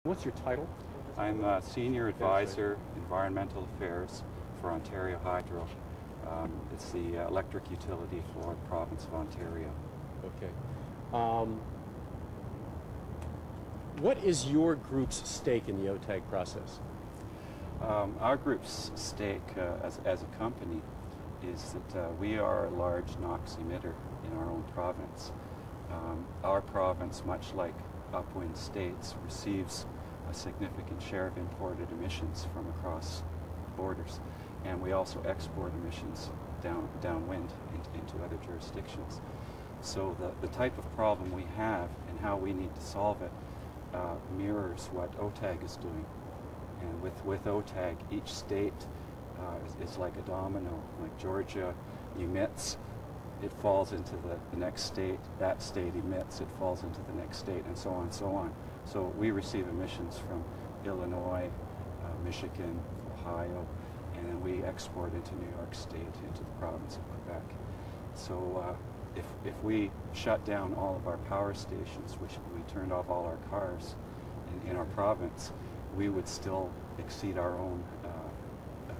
What's your title? I'm a Senior Advisor, Environmental Affairs for Ontario Hydro. It's the electric utility for the province of Ontario. Okay. What is your group's stake in the OTAG process? Our group's stake as a company is that we are a large NOx emitter in our own province. Our province, much like upwind states, receives a significant share of imported emissions from across borders, and we also export emissions downwind into other jurisdictions. So the type of problem we have and how we need to solve it mirrors what OTAG is doing. And with OTAG, each state is like a domino. Like Georgia emits, it falls into the next state. That state emits, it falls into the next state, and so on and so on. So we receive emissions from Illinois, Michigan, Ohio, and then we export into New York State, into the province of Quebec. So if we shut down all of our power stations, which we turned off all our cars in our province, we would still exceed our own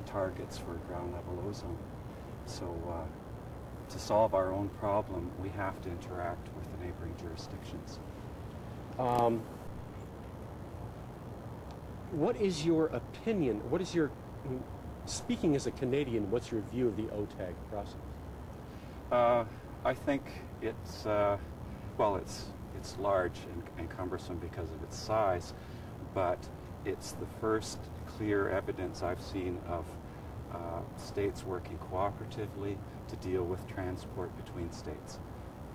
targets for ground level ozone. So to solve our own problem, we have to interact with the neighboring jurisdictions. What is your opinion? What is your, speaking as a Canadian, what's your view of the OTAG process? I think it's, well, it's large and cumbersome because of its size, but it's the first clear evidence I've seen of states working cooperatively to deal with transport between states.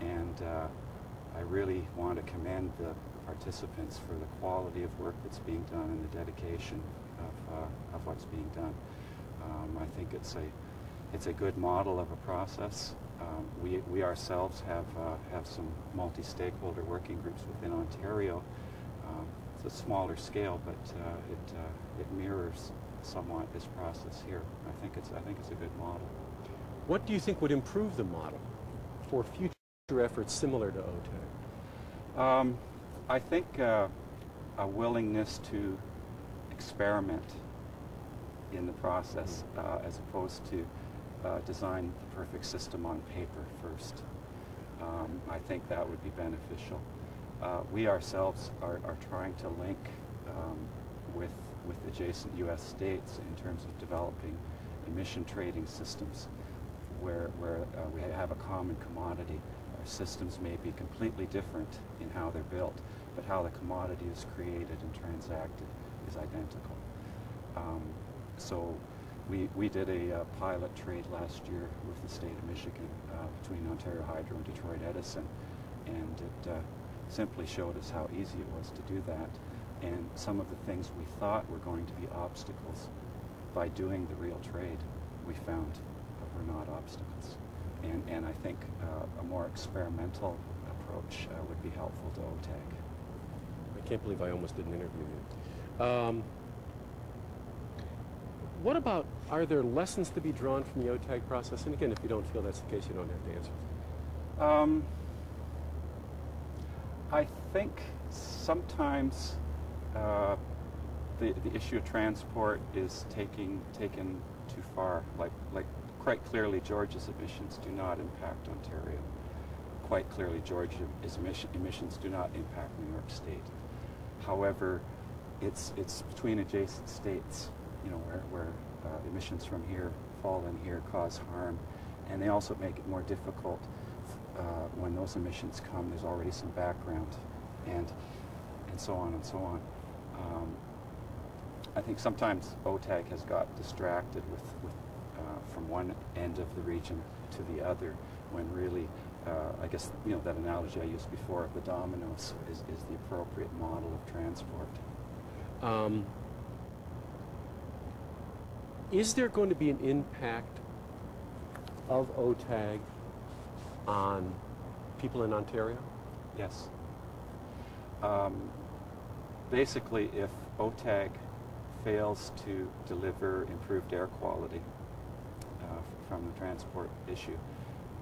And I really want to commend the participants for the quality of work that's being done and the dedication of what's being done. I think it's a good model of a process. We ourselves have some multi-stakeholder working groups within Ontario. It's a smaller scale, but it mirrors somewhat this process here. I think it's a good model. What do you think would improve the model for future efforts similar to OTAG? I think a willingness to experiment in the process as opposed to design the perfect system on paper first. I think that would be beneficial. We ourselves are trying to link with adjacent U.S. states in terms of developing emission trading systems where we have a common commodity. Our systems may be completely different in how they're built, but how the commodity is created and transacted is identical. So we did a pilot trade last year with the state of Michigan between Ontario Hydro and Detroit Edison, and it simply showed us how easy it was to do that. And some of the things we thought were going to be obstacles, by doing the real trade, we found were not obstacles. And I think a more experimental approach would be helpful to OTAG. I can't believe I almost did an interview here. What about, are there lessons to be drawn from the OTAG process? And again, if you don't feel that's the case, you don't have to answer. I think sometimes the issue of transport is taken too far. Like quite clearly, Georgia's emissions do not impact Ontario. Quite clearly, Georgia's emissions do not impact New York State. However, it's between adjacent states, you know, where emissions from here fall in here, cause harm, and they also make it more difficult when those emissions come. There's already some background, and so on and so on. I think sometimes OTAG has got distracted with from one end of the region to the other, when really, I guess, you know, that analogy I used before of the dominoes is the appropriate model of transport. Is there going to be an impact of OTAG on people in Ontario? Yes. Basically, if OTAG fails to deliver improved air quality from the transport issue,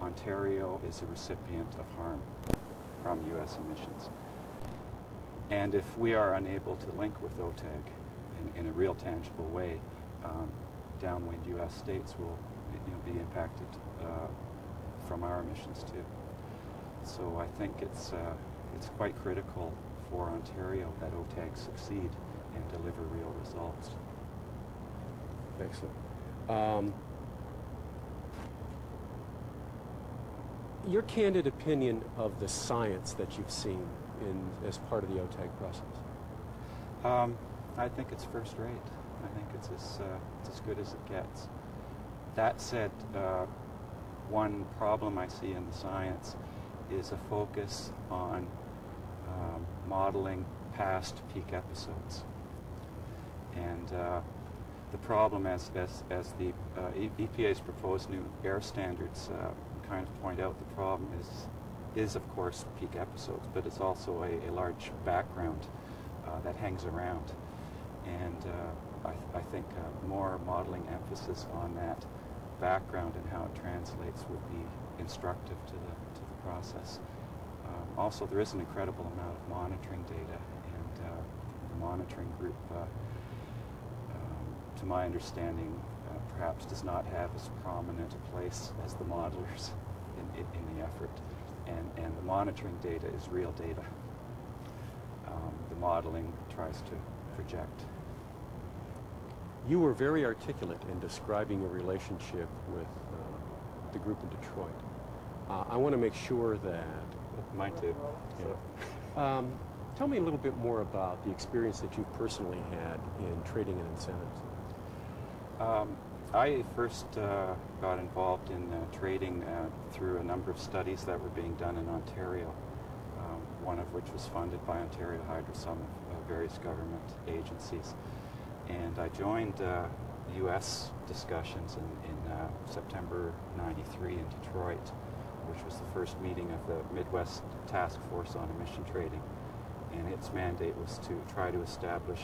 Ontario is a recipient of harm from U.S. emissions. And if we are unable to link with OTAG in a real tangible way, downwind U.S. states will be impacted from our emissions too. So I think it's quite critical for Ontario that OTAG succeed and deliver real results. Excellent. Your candid opinion of the science that you've seen as part of the OTAG process? I think it's first rate. I think it's as good as it gets. That said, one problem I see in the science is a focus on modeling past peak episodes. And the problem, as the EPA's proposed new air standards kind of point out, the problem is of course peak episodes, but it's also a large background that hangs around. And I think more modeling emphasis on that background and how it translates would be instructive to the process. Also, there is an incredible amount of monitoring data, and the monitoring group, to my understanding, perhaps does not have as prominent a place as the modelers in the effort. And the monitoring data is real data. The modeling tries to project. You were very articulate in describing your relationship with the group in Detroit. I want to make sure that... Mine too. Yeah. Tell me a little bit more about the experience that you personally had in trading and incentives. I first got involved in trading through a number of studies that were being done in Ontario, one of which was funded by Ontario Hydro, some of various government agencies. And I joined US discussions in September '93 in Detroit, which was the first meeting of the Midwest Task Force on Emission Trading. And its mandate was to try to establish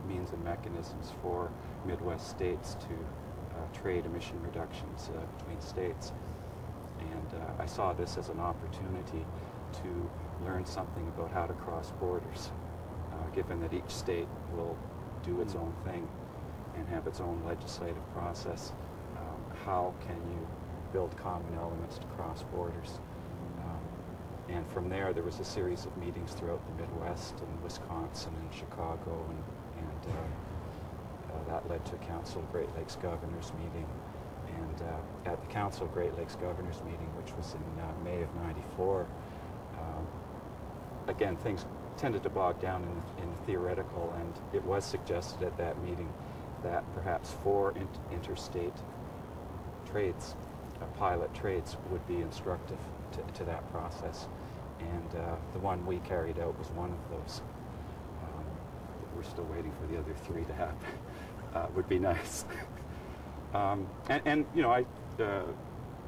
means and mechanisms for Midwest states to trade emission reductions between states. And I saw this as an opportunity to learn something about how to cross borders, given that each state will do its own thing and have its own legislative process. How can you build common elements to cross borders? And from there was a series of meetings throughout the Midwest and Wisconsin and Chicago, and that led to a Council of Great Lakes Governors meeting. And at the Council of Great Lakes Governors meeting, which was in May of '94, again, things tended to bog down in the theoretical, and it was suggested at that meeting that perhaps 4 interstate trades, pilot trades, would be instructive to that process. And the one we carried out was one of those. We're still waiting for the other 3 to happen. Would be nice. And you know,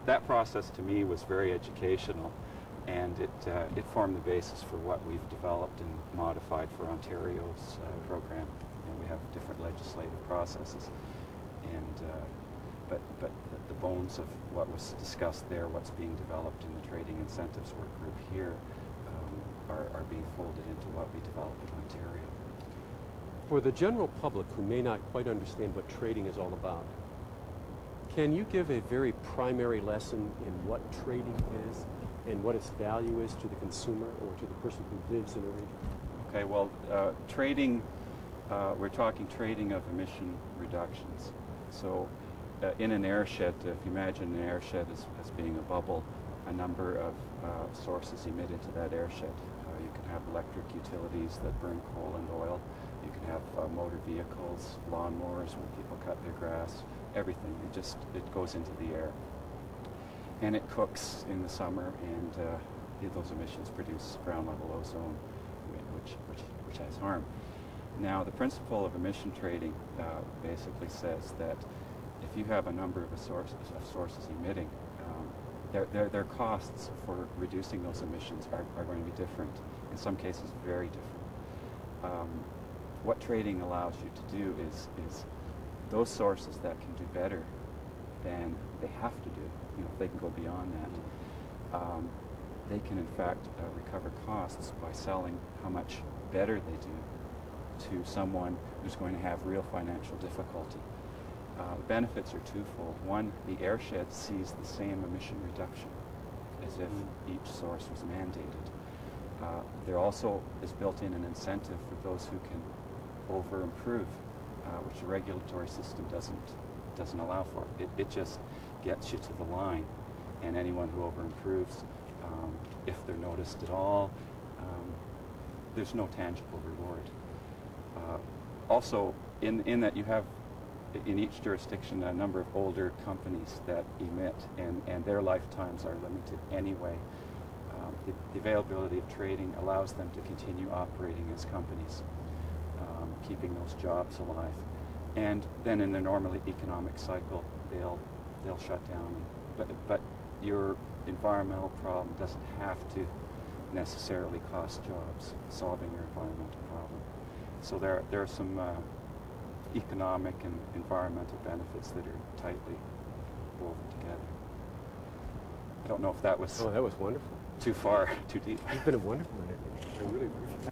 that process to me was very educational, and it formed the basis for what we've developed and modified for Ontario's program. And we have different legislative processes, and but the bones of what was discussed there, what's being developed in the trading incentives work group here, are being folded into what we develop in Ontario. For the general public who may not quite understand what trading is all about, can you give a very primary lesson in what trading is and what its value is to the consumer or to the person who lives in a region? Okay, well, trading, we're talking trading of emission reductions. So in an airshed, if you imagine an airshed as being a bubble, a number of sources emit into that airshed. You can have electric utilities that burn coal and oil. You can have motor vehicles, lawnmowers when people cut their grass, everything. It goes into the air. And it cooks in the summer, and those emissions produce ground level ozone, which has harm. Now, the principle of emission trading basically says that if you have a number of sources emitting, their costs for reducing those emissions are going to be different. In some cases, very different. What trading allows you to do is those sources that can do better than they have to do, if they can go beyond that, they can in fact recover costs by selling how much better they do to someone who's going to have real financial difficulty. The benefits are twofold. One, the airshed sees the same emission reduction as if each source was mandated. There also is built in an incentive for those who can over-improve, which the regulatory system doesn't allow for. It just gets you to the line, and anyone who over-improves, if they're noticed at all, there's no tangible reward. Also, in that you have in each jurisdiction a number of older companies that emit, and their lifetimes are limited anyway. The availability of trading allows them to continue operating as companies, keeping those jobs alive. And then in the normal economic cycle, they'll shut down. But your environmental problem doesn't have to necessarily cost jobs, solving your environmental problem. So there are some economic and environmental benefits that are tightly woven together. I don't know if that was Oh, that was wonderful. too far, too deep. You've been a wonderful interview. I really appreciate it.